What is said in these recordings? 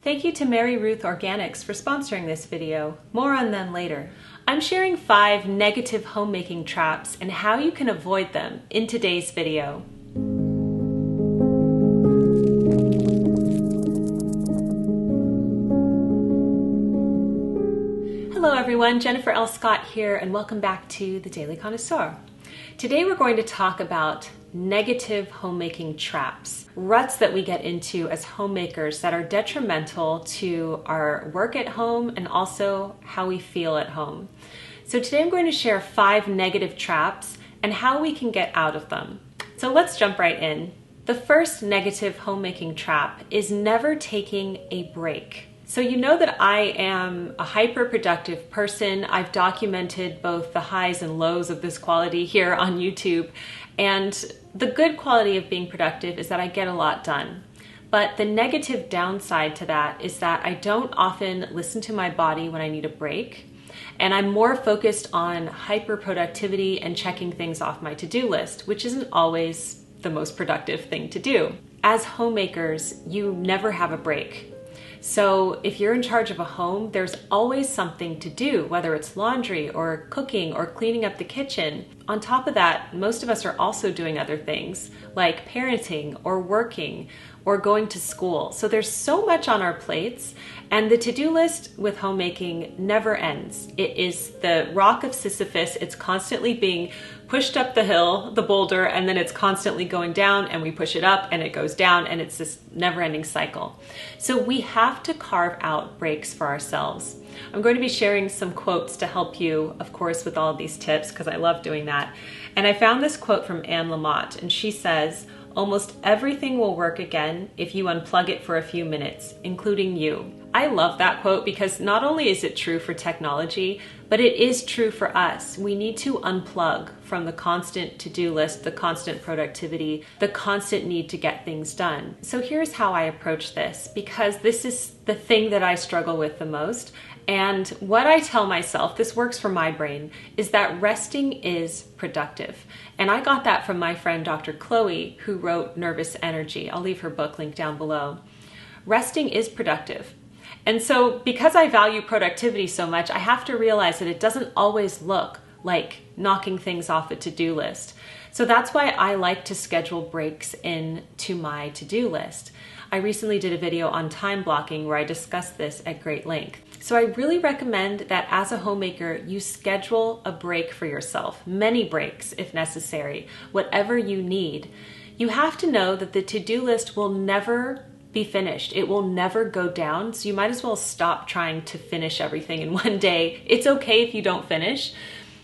Thank you to Mary Ruth Organics for sponsoring this video. More on them later. I'm sharing 5 negative homemaking traps and how you can avoid them in today's video. Hello everyone, Jennifer L. Scott here, and welcome back to the Daily Connoisseur. Today we're going to talk about negative homemaking traps, ruts that we get into as homemakers that are detrimental to our work at home and also how we feel at home. So today I'm going to share 5 negative traps and how we can get out of them. So let's jump right in. The first negative homemaking trap is never taking a break. So you know that I am a hyper-productive person. I've documented both the highs and lows of this quality here on YouTube. And the good quality of being productive is that I get a lot done. But the negative downside to that is that I don't often listen to my body when I need a break. And I'm more focused on hyper-productivity and checking things off my to-do list, which isn't always the most productive thing to do. As homemakers, you never have a break. So if you're in charge of a home, there's always something to do, whether it's laundry or cooking or cleaning up the kitchen. On top of that, most of us are also doing other things like parenting or working or going to school. So there's so much on our plates, and the to-do list with homemaking never ends. It is the rock of Sisyphus. It's constantly being pushed up the hill, the boulder, and then it's constantly going down, and we push it up and it goes down, and it's this never-ending cycle. So we have to carve out breaks for ourselves. I'm going to be sharing some quotes to help you, of course, with all of these tips, because I love doing that. And I found this quote from Anne Lamott, and she says, "Almost everything will work again if you unplug it for a few minutes, including you." I love that quote because not only is it true for technology, but it is true for us. We need to unplug from the constant to-do list, the constant productivity, the constant need to get things done. So here's how I approach this, because this is the thing that I struggle with the most. And what I tell myself, this works for my brain, is that resting is productive. And I got that from my friend Dr. Chloe, who wrote Nervous Energy. I'll leave her book linked down below. Resting is productive. And so because I value productivity so much, I have to realize that it doesn't always look like knocking things off a to-do list. So that's why I like to schedule breaks into my to-do list. I recently did a video on time blocking where I discussed this at great length. So I really recommend that as a homemaker, you schedule a break for yourself, many breaks if necessary, whatever you need. You have to know that the to-do list will never be finished. It will never go down. So you might as well stop trying to finish everything in one day. It's okay if you don't finish.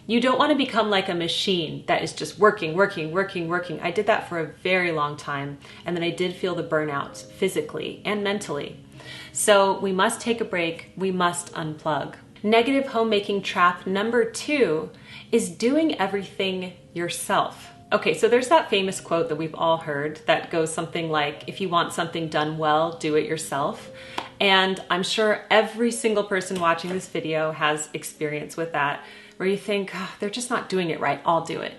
You don't want to become like a machine that is just working. I did that for a very long time. And then I did feel the burnout physically and mentally. So we must take a break. We must unplug. Negative homemaking trap number 2 is doing everything yourself. Okay, so there's that famous quote that we've all heard that goes something like, if you want something done well, do it yourself. And I'm sure every single person watching this video has experience with that, where you think, oh, they're just not doing it right, I'll do it.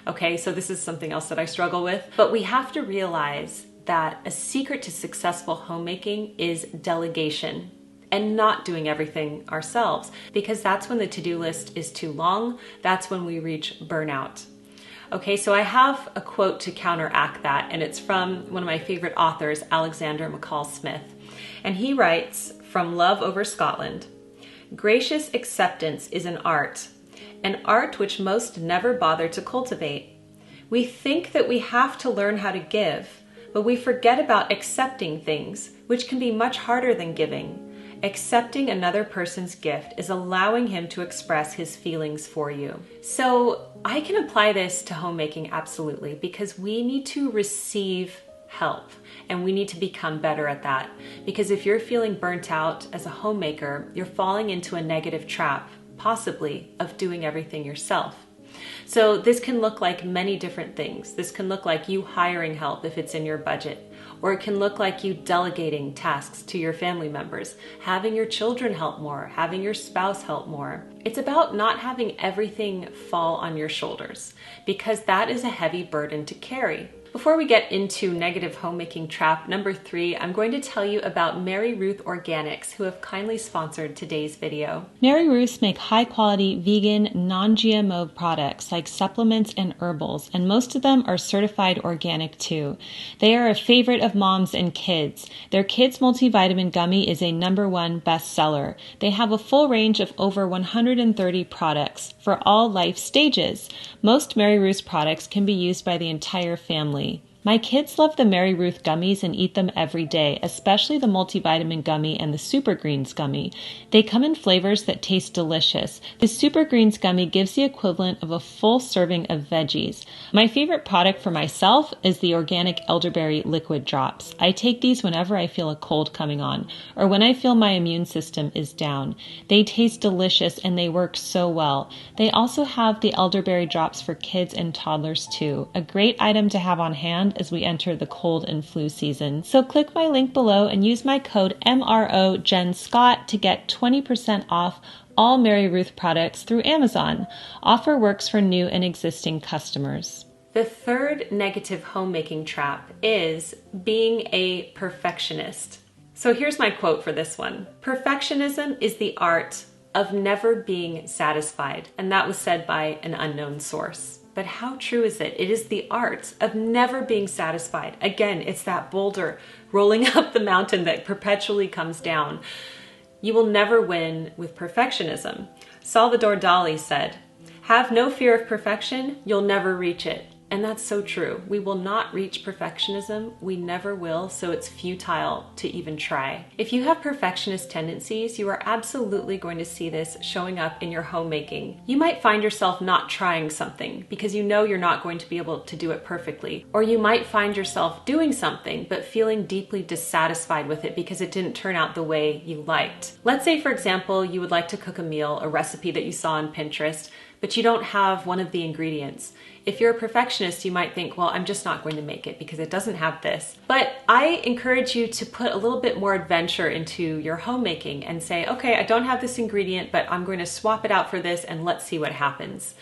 Okay, so this is something else that I struggle with. But we have to realize that a secret to successful homemaking is delegation and not doing everything ourselves, because that's when the to-do list is too long. That's when we reach burnout. Okay, so I have a quote to counteract that, and it's from one of my favorite authors, Alexander McCall Smith. And he writes, from Love Over Scotland, "Gracious acceptance is an art which most never bother to cultivate. We think that we have to learn how to give, but we forget about accepting things, which can be much harder than giving. Accepting another person's gift is allowing him to express his feelings for you." So I can apply this to homemaking absolutely, because we need to receive help and we need to become better at that. Because if you're feeling burnt out as a homemaker, you're falling into a negative trap, possibly, of doing everything yourself. So this can look like many different things. This can look like you hiring help if it's in your budget, or it can look like you delegating tasks to your family members, having your children help more, having your spouse help more. It's about not having everything fall on your shoulders, because that is a heavy burden to carry. Before we get into negative homemaking trap number 3, I'm going to tell you about Mary Ruth Organics, who have kindly sponsored today's video. Mary Ruths make high-quality vegan, non-GMO products like supplements and herbals, and most of them are certified organic too. They are a favorite of moms and kids. Their Kids Multivitamin Gummy is a #1 bestseller. They have a full range of over 130 products for all life stages. Most Mary Ruth's products can be used by the entire family. My kids love the Mary Ruth gummies and eat them every day, especially the multivitamin gummy and the Super Greens gummy. They come in flavors that taste delicious. The Super Greens gummy gives the equivalent of a full serving of veggies. My favorite product for myself is the organic elderberry liquid drops. I take these whenever I feel a cold coming on, or when I feel my immune system is down. They taste delicious and they work so well. They also have the elderberry drops for kids and toddlers too, a great item to have on hand as we enter the cold and flu season. So click my link below and use my code MROJenScott to get 20% off all Mary Ruth products through Amazon. Offer works for new and existing customers. The third negative homemaking trap is being a perfectionist. So here's my quote for this one. Perfectionism is the art of never being satisfied. And that was said by an unknown source. But how true is it? It is the art of never being satisfied. Again, it's that boulder rolling up the mountain that perpetually comes down. You will never win with perfectionism. Salvador Dali said, "Have no fear of perfection, you'll never reach it." And that's so true. We will not reach perfectionism. We never will, so it's futile to even try. If you have perfectionist tendencies, you are absolutely going to see this showing up in your homemaking. You might find yourself not trying something because you know you're not going to be able to do it perfectly. Or you might find yourself doing something but feeling deeply dissatisfied with it because it didn't turn out the way you liked. Let's say, for example, you would like to cook a meal, a recipe that you saw on Pinterest, but you don't have one of the ingredients. If you're a perfectionist, you might think, well, I'm just not going to make it because it doesn't have this. But I encourage you to put a little bit more adventure into your homemaking and say, okay, I don't have this ingredient, but I'm going to swap it out for this and let's see what happens.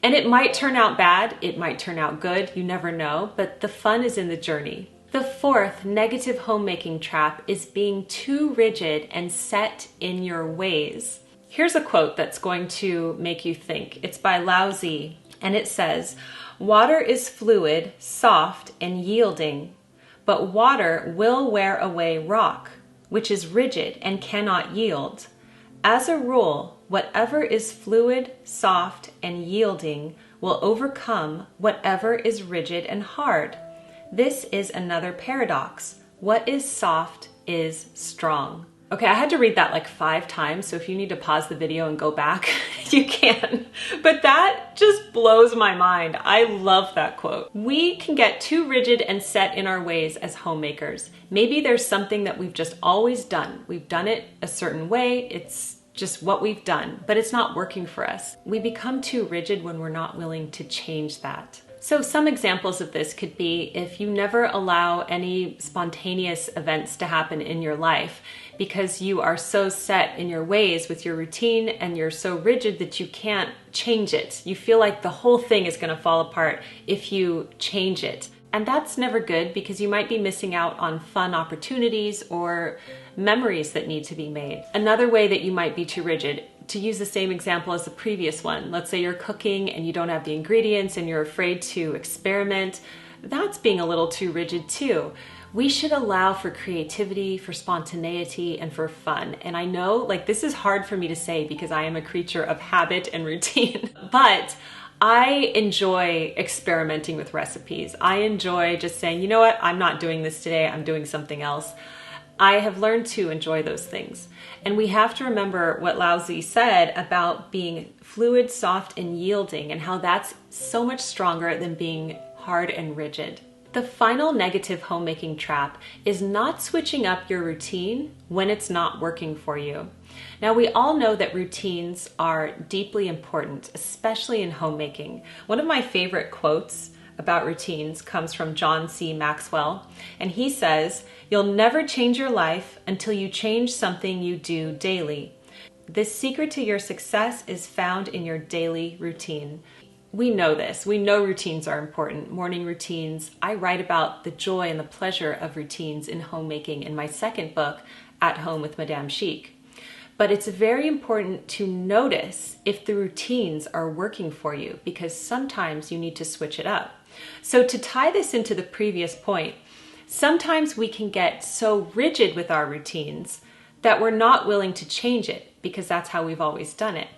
And it might turn out bad, it might turn out good, you never know, but the fun is in the journey. The fourth negative homemaking trap is being too rigid and set in your ways. Here's a quote that's going to make you think. It's by Lao Tzu, and it says, "Water is fluid, soft, and yielding, but water will wear away rock, which is rigid and cannot yield. As a rule, whatever is fluid, soft, and yielding will overcome whatever is rigid and hard. This is another paradox. What is soft is strong." Okay, I had to read that like 5 times, so if you need to pause the video and go back, you can. But that just blows my mind. I love that quote. We can get too rigid and set in our ways as homemakers. Maybe there's something that we've just always done. We've done it a certain way. It's just what we've done, but it's not working for us. We become too rigid when we're not willing to change that. So some examples of this could be if you never allow any spontaneous events to happen in your life because you are so set in your ways with your routine and you're so rigid that you can't change it. You feel like the whole thing is going to fall apart if you change it. And that's never good because you might be missing out on fun opportunities or memories that need to be made. Another way that you might be too rigid, to use the same example as the previous one, let's say you're cooking and you don't have the ingredients and you're afraid to experiment, that's being a little too rigid too. We should allow for creativity, for spontaneity, and for fun. And I know, like, this is hard for me to say because I am a creature of habit and routine, but I enjoy experimenting with recipes. I enjoy just saying, you know what, I'm not doing this today, I'm doing something else. I have learned to enjoy those things. And we have to remember what Lao Tzu said about being fluid, soft, and yielding, and how that's so much stronger than being hard and rigid. The final negative homemaking trap is not switching up your routine when it's not working for you. Now, we all know that routines are deeply important, especially in homemaking. One of my favorite quotes about routines comes from John C. Maxwell, and he says, "You'll never change your life until you change something you do daily. The secret to your success is found in your daily routine." We know this. We know routines are important, morning routines. I write about the joy and the pleasure of routines in homemaking in my second book, At Home with Madame Chic. But it's very important to notice if the routines are working for you, because sometimes you need to switch it up. So to tie this into the previous point, sometimes we can get so rigid with our routines that we're not willing to change it because that's how we've always done it.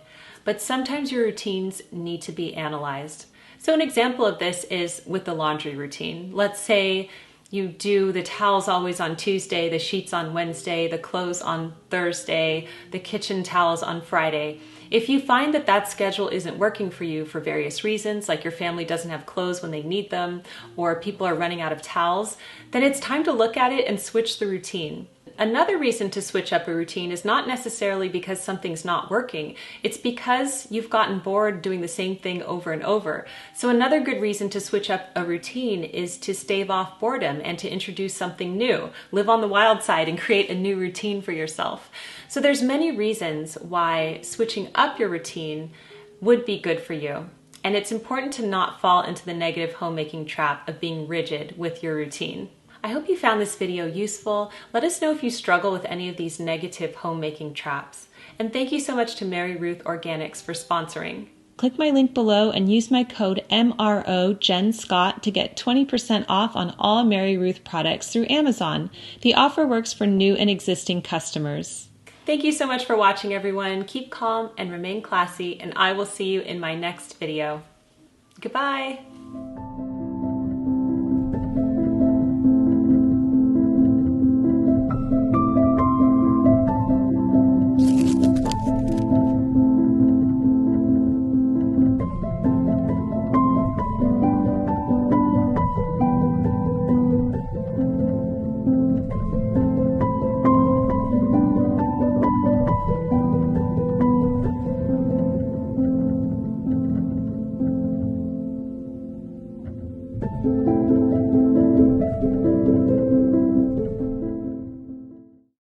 But sometimes your routines need to be analyzed. So an example of this is with the laundry routine. Let's say you do the towels always on Tuesday, the sheets on Wednesday, the clothes on Thursday, the kitchen towels on Friday. If you find that that schedule isn't working for you for various reasons, like your family doesn't have clothes when they need them, or people are running out of towels, then it's time to look at it and switch the routine. Another reason to switch up a routine is not necessarily because something's not working. It's because you've gotten bored doing the same thing over and over. So another good reason to switch up a routine is to stave off boredom and to introduce something new. Live on the wild side and create a new routine for yourself. So there's many reasons why switching up your routine would be good for you. And it's important to not fall into the negative homemaking trap of being rigid with your routine. I hope you found this video useful. Let us know if you struggle with any of these negative homemaking traps. And thank you so much to Mary Ruth Organics for sponsoring. Click my link below and use my code MROJenScott to get 20% off on all Mary Ruth products through Amazon. The offer works for new and existing customers. Thank you so much for watching, everyone. Keep calm and remain classy, and I will see you in my next video. Goodbye.